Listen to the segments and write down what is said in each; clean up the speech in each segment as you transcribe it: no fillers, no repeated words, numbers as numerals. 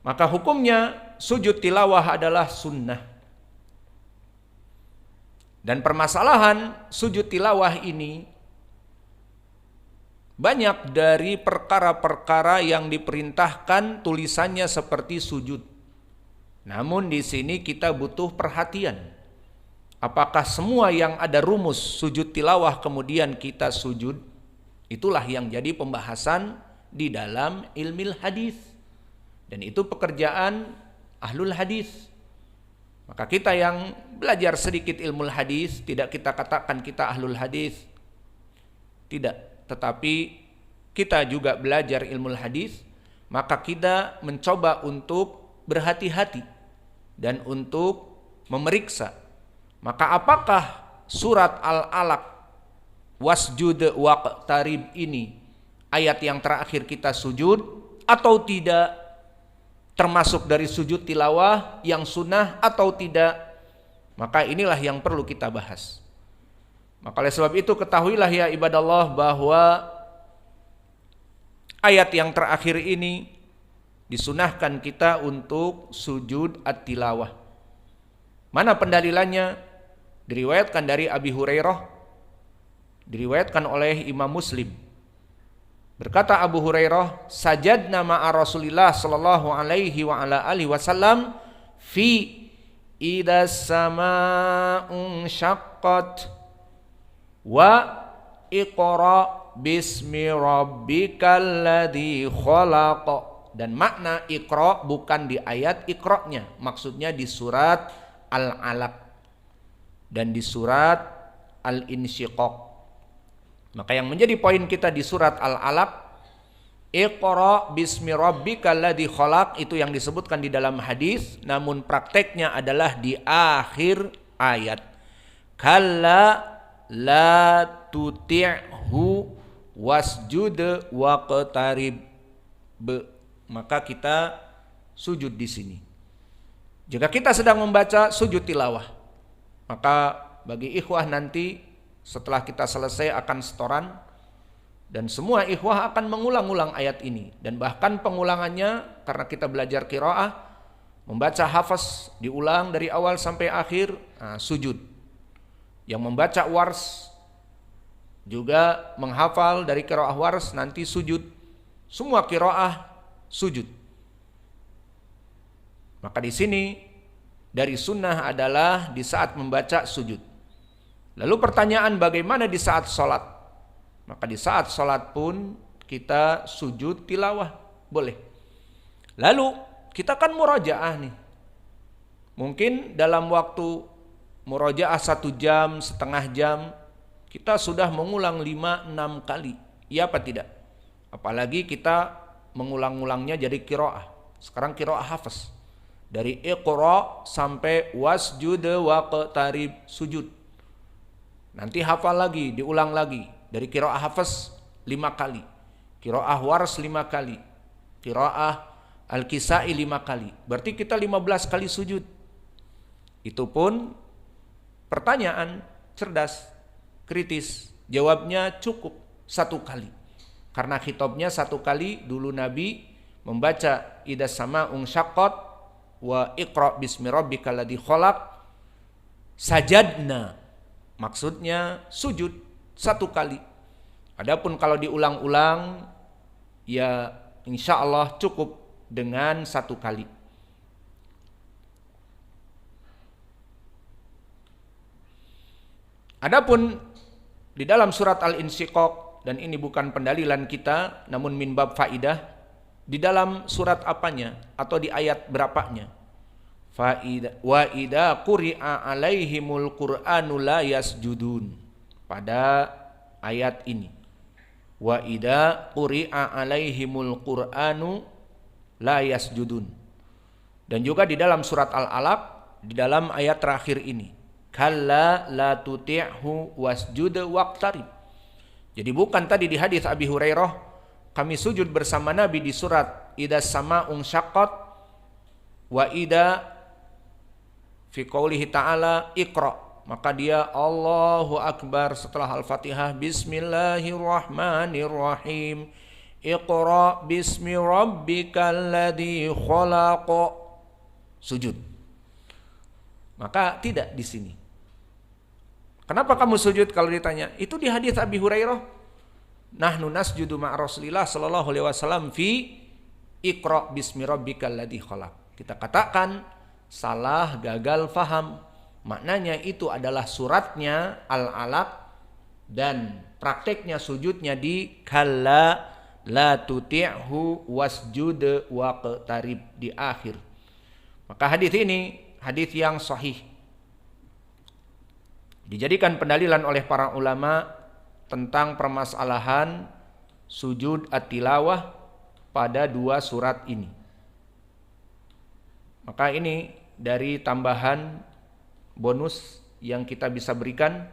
Maka hukumnya sujud tilawah adalah sunnah. Dan permasalahan sujud tilawah ini banyak dari perkara-perkara yang diperintahkan tulisannya seperti sujud. Namun di sini kita butuh perhatian. Apakah semua yang ada rumus sujud tilawah kemudian kita sujud? Itulah yang jadi pembahasan di dalam ilmu hadis. Dan itu pekerjaan ahlul hadis. Maka kita yang belajar sedikit ilmu hadis, tidak kita katakan kita ahlul hadis. Tidak, tetapi kita juga belajar ilmu hadis, maka kita mencoba untuk berhati-hati dan untuk memeriksa. Maka apakah surat Al-Alaq wasjud waqtarib ini ayat yang terakhir kita sujud atau tidak? Termasuk dari sujud tilawah yang sunnah atau tidak? Maka inilah yang perlu kita bahas. Maka oleh sebab itu ketahuilah ya ibadallah bahwa ayat yang terakhir ini disunahkan kita untuk sujud at-tilawah. Mana pendalilannya? Diriwayatkan dari Abi Hurairah, diriwayatkan oleh Imam Muslim. Berkata Abu Hurairah, sajadna ma'a Rasulillah sallallahu alaihi wa ala alihi wasallam fi idas sama'un syaqqat wa iqra bismi rabbikal ladzi khalaq. Dan makna iqra bukan di ayat iqra-nya, maksudnya di surat Al-Alaq dan di surat Al-Insyiqaq. Maka yang menjadi poin kita di surat Al-Alaq, iqra bismi rabbikal ladzi khalaq, itu yang disebutkan di dalam hadis, namun prakteknya adalah di akhir ayat. Kalla la tuti'hu wasjud waqtarib. Maka kita sujud di sini. Jika kita sedang membaca sujud tilawah, maka bagi ikhwah nanti setelah kita selesai akan setoran, dan semua ikhwah akan mengulang-ulang ayat ini. Dan bahkan pengulangannya karena kita belajar qiraah, membaca hafaz diulang dari awal sampai akhir, sujud. Yang membaca wars juga menghafal dari qiraah wars nanti sujud. Semua qiraah sujud. Maka di sini dari sunnah adalah di saat membaca sujud. Lalu pertanyaan bagaimana di saat sholat? Maka di saat sholat pun kita sujud tilawah, boleh. Lalu kita kan murojaah nih. Mungkin dalam waktu murojaah 1 jam, setengah jam, kita sudah mengulang 5-6 kali. Iya apa tidak? Apalagi kita mengulang-ulangnya jadi qiraah. Sekarang qiraah hafaz. Dari iqra sampai wasjud waqtarib, sujud. Nanti hafal lagi, diulang lagi. Dari qiraah hafaz 5 kali. Qiraah wars 5 kali. Qiraah al-kisai 5 kali. Berarti kita 15 kali sujud. Itu pun pertanyaan cerdas, kritis. Jawabnya cukup 1 kali. Karena khitabnya 1 kali, dulu Nabi membaca idas sama'un syaqqat wa iqra bismi rabbikal ladzi khalaq. Sajadna, maksudnya sujud 1 kali. Adapun kalau diulang-ulang, ya insya Allah cukup dengan 1 kali. Adapun di dalam surat Al-Insyiqaq, dan ini bukan pendalilan kita, namun min bab faidah, di dalam surat apanya atau di ayat berapanya? Wa idza quri'a alaihimul qur'anu la yasjudun. Pada ayat ini. Wa idza quri'a alaihimul qur'anu la yasjudun. Dan juga di dalam surat Al-Alaq, di dalam ayat terakhir ini. Kalla la tuti'hu wasjud waqtarib. Jadi bukan tadi di hadis Abi Hurairah, kami sujud bersama Nabi di surat idas sama'un syaqqat wa idza fi qoulihi ta'ala iqra, maka dia Allahu Akbar setelah Al-Fatihah, Bismillahirrahmanirrahim, Iqra bismi rabbikal ladzi khalaq, sujud. Maka tidak di sini. Kenapa kamu sujud kalau ditanya? Itu di hadis Abi Hurairah. Nahnu nasjudu ma'a Rasulillah sallallahu alaihi wasallam fi Iqra bismi rabbikal ladzi khalaq. Kita katakan salah, gagal faham. Maknanya itu adalah suratnya Al-Alaq dan prakteknya sujudnya di kalla la tuti'hu wasjud waqtarib di akhir. Maka hadis ini hadis yang sahih. Dijadikan pendalilan oleh para ulama tentang permasalahan sujud at-tilawah pada dua surat ini. Maka ini dari tambahan bonus yang kita bisa berikan.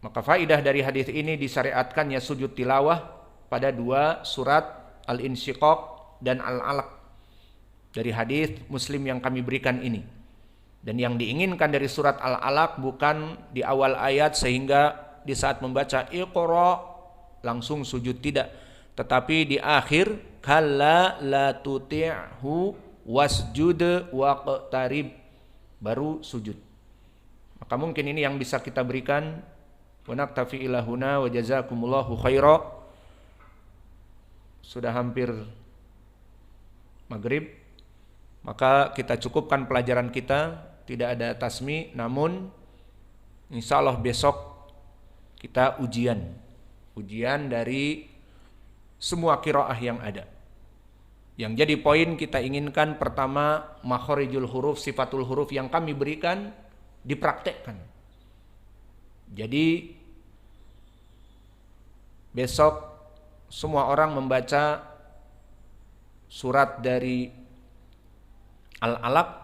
Maka faidah dari hadis ini disyariatkannya sujud tilawah pada dua surat Al-Insyiqaq dan Al-Alaq dari hadis Muslim yang kami berikan ini. Dan yang diinginkan dari surat Al-Alaq bukan di awal ayat sehingga di saat membaca Iqra langsung sujud, tidak, tetapi di akhir kalla la tuti'hu wasjud waqtarib baru sujud. Maka mungkin ini yang bisa kita berikan. Wa naktafi ila huna wa jazakumullahu khaira. Sudah hampir maghrib, maka kita cukupkan pelajaran kita. Tidak ada tasmi, namun insya Allah besok kita ujian dari semua qiraah yang ada. Yang jadi poin kita inginkan pertama, makhorijul huruf, sifatul huruf yang kami berikan dipraktekkan. Jadi besok semua orang membaca surat dari Al-Alaq,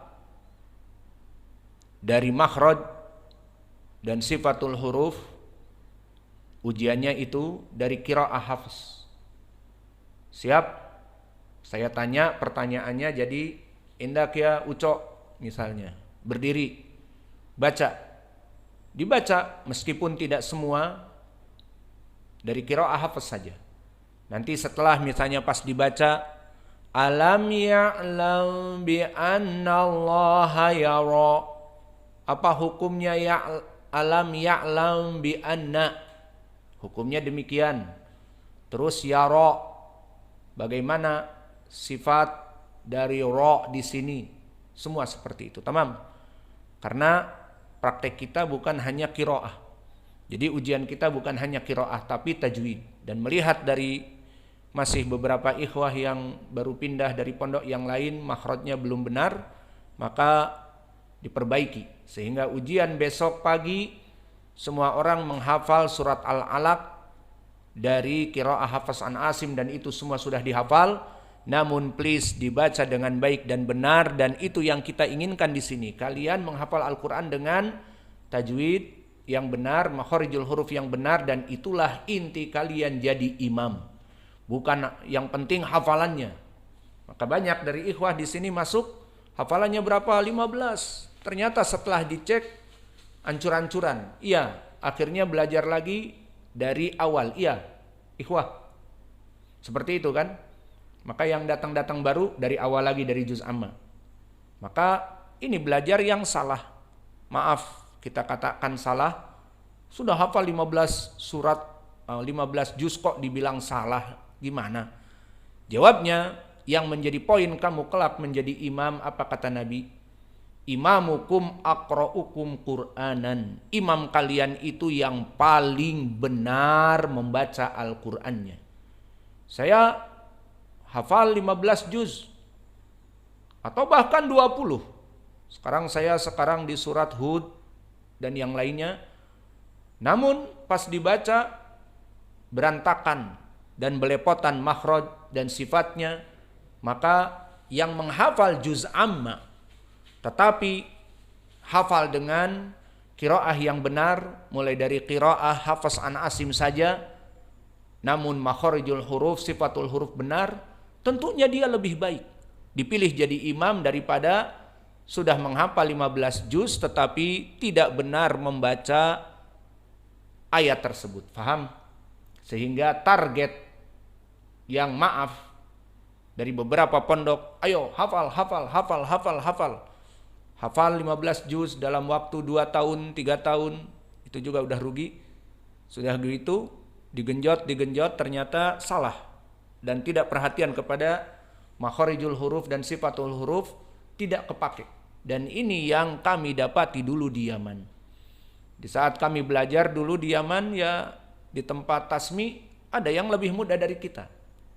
dari makhraj dan sifatul huruf, ujiannya itu dari qiraah hafs. Siap? Saya tanya pertanyaannya jadi indak ya ucok misalnya, berdiri, baca. Dibaca meskipun tidak semua dari qiraah hafs saja. Nanti setelah misalnya pas dibaca alam ya'lam bi anna allaha yara, apa hukumnya ya alam ya'lam bi anna? Hukumnya demikian. Terus ya ra, bagaimana sifat dari ra di sini? Semua seperti itu. Tamam. Karena praktek kita bukan hanya qiraah. Jadi ujian kita bukan hanya qiraah tapi tajwid. Dan melihat dari masih beberapa ikhwah yang baru pindah dari pondok yang lain makhrajnya belum benar, maka diperbaiki sehingga ujian besok pagi semua orang menghafal surat Al-Alaq dari qiraah Hafs an Asim dan itu semua sudah dihafal. Namun please dibaca dengan baik dan benar, dan itu yang kita inginkan di sini. Kalian menghafal Al-Qur'an dengan tajwid yang benar, makhorijul huruf yang benar, dan itulah inti kalian jadi imam. Bukan yang penting hafalannya. Maka banyak dari ikhwah di sini masuk hafalannya berapa? 15. Ternyata setelah dicek ancur-ancuran. Iya, akhirnya belajar lagi dari awal. Iya, ikhwah. Seperti itu kan? Maka yang datang-datang baru dari awal lagi dari juz amma. Maka ini belajar yang salah. Maaf, kita katakan salah. Sudah hafal 15 surat, 15 juz kok dibilang salah. Gimana? Jawabnya, yang menjadi poin kamu kelak menjadi imam, apa kata Nabi? Imamukum aqra'ukum Qur'anan. Imam kalian itu yang paling benar membaca Al-Qur'annya. Saya hafal 15 juz atau bahkan 20. Saya sekarang di surat Hud dan yang lainnya. Namun pas dibaca berantakan dan belepotan makhraj dan sifatnya. Maka yang menghafal juz amma tetapi hafal dengan qiraah yang benar, mulai dari qiraah Hafs an Asim saja, namun makhorijul huruf, sifatul huruf benar, tentunya dia lebih baik dipilih jadi imam daripada sudah menghafal 15 juz tetapi tidak benar membaca ayat tersebut. Faham? Sehingga target yang maaf dari beberapa pondok, ayo hafal, hafal, hafal, hafal, hafal. Hafal 15 juz dalam waktu 2 tahun, 3 tahun, itu juga udah rugi. Sudah gitu, digenjot, ternyata salah. Dan tidak perhatian kepada makharijul huruf dan sifatul huruf, tidak kepake. Dan ini yang kami dapati dulu di Yaman. Di saat kami belajar dulu di Yaman, ya di tempat tasmi ada yang lebih muda dari kita.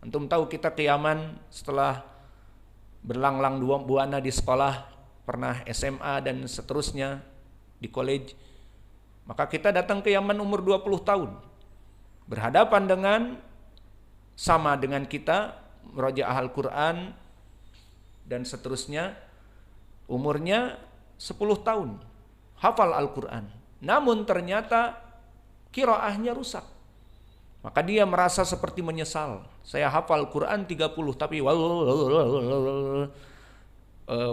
Antum tahu kita ke Yaman setelah berlanglang buana di sekolah, pernah SMA dan seterusnya di college. Maka kita datang ke Yaman umur 20 tahun. Berhadapan dengan sama dengan kita, merajaah Al-Quran dan seterusnya, umurnya 10 tahun, hafal Al-Quran. Namun ternyata qiraahnya rusak. Maka dia merasa seperti menyesal. Saya hafal Quran 30 tapi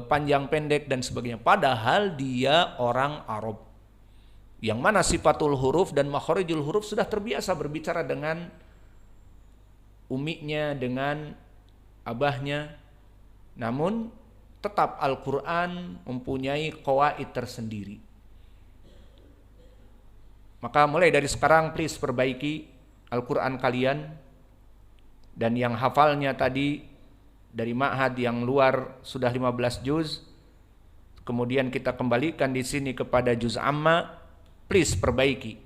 panjang pendek dan sebagainya. Padahal dia orang Arab. Yang mana sifatul huruf dan makharijul huruf sudah terbiasa berbicara dengan umiknya, dengan abahnya. Namun tetap Al-Quran mempunyai qawaid tersendiri. Maka mulai dari sekarang please perbaiki Al-Quran kalian. Dan yang hafalnya tadi dari ma'had yang luar sudah 15 juz, kemudian kita kembalikan di sini kepada juz amma, please perbaiki.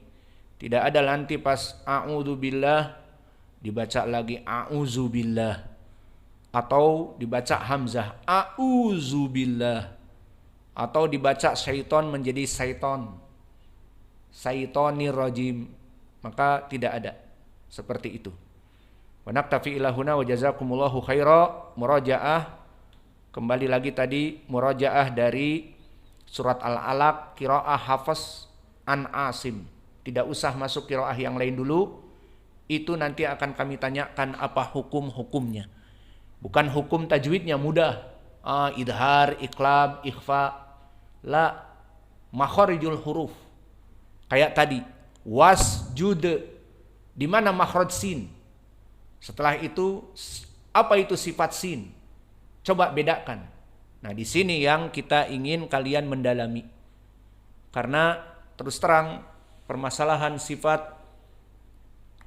Tidak ada nanti pas a'udzubillah dibaca lagi a'udzubillah, atau dibaca hamzah a'udzubillah, atau dibaca syaiton menjadi syaiton, syaitonir rajim. Maka tidak ada seperti itu. Wa naktafi ilahuna wa jazakumullahu khaira. Murajaah, kembali lagi tadi murajaah dari surat Al-Alaq, qiraah Hafs an Asim. Tidak usah masuk qiraah yang lain dulu. Itu nanti akan kami tanyakan apa hukum-hukumnya. Bukan hukum tajwidnya mudah. Idhar, iqlab, ikhfa. La, makharijul huruf. Kayak tadi, wasjud. Di mana makhraj sin? Setelah itu, apa itu sifat sin? Coba bedakan. Nah, di sini yang kita ingin kalian mendalami. Karena terus terang permasalahan sifat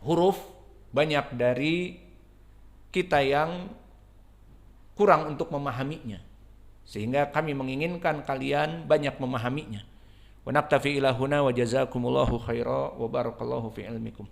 huruf banyak dari kita yang kurang untuk memahaminya. Sehingga kami menginginkan kalian banyak memahaminya. Wa naktafi ila huna wa jazakumullahu khaira wa barakallahu fi ilmikum.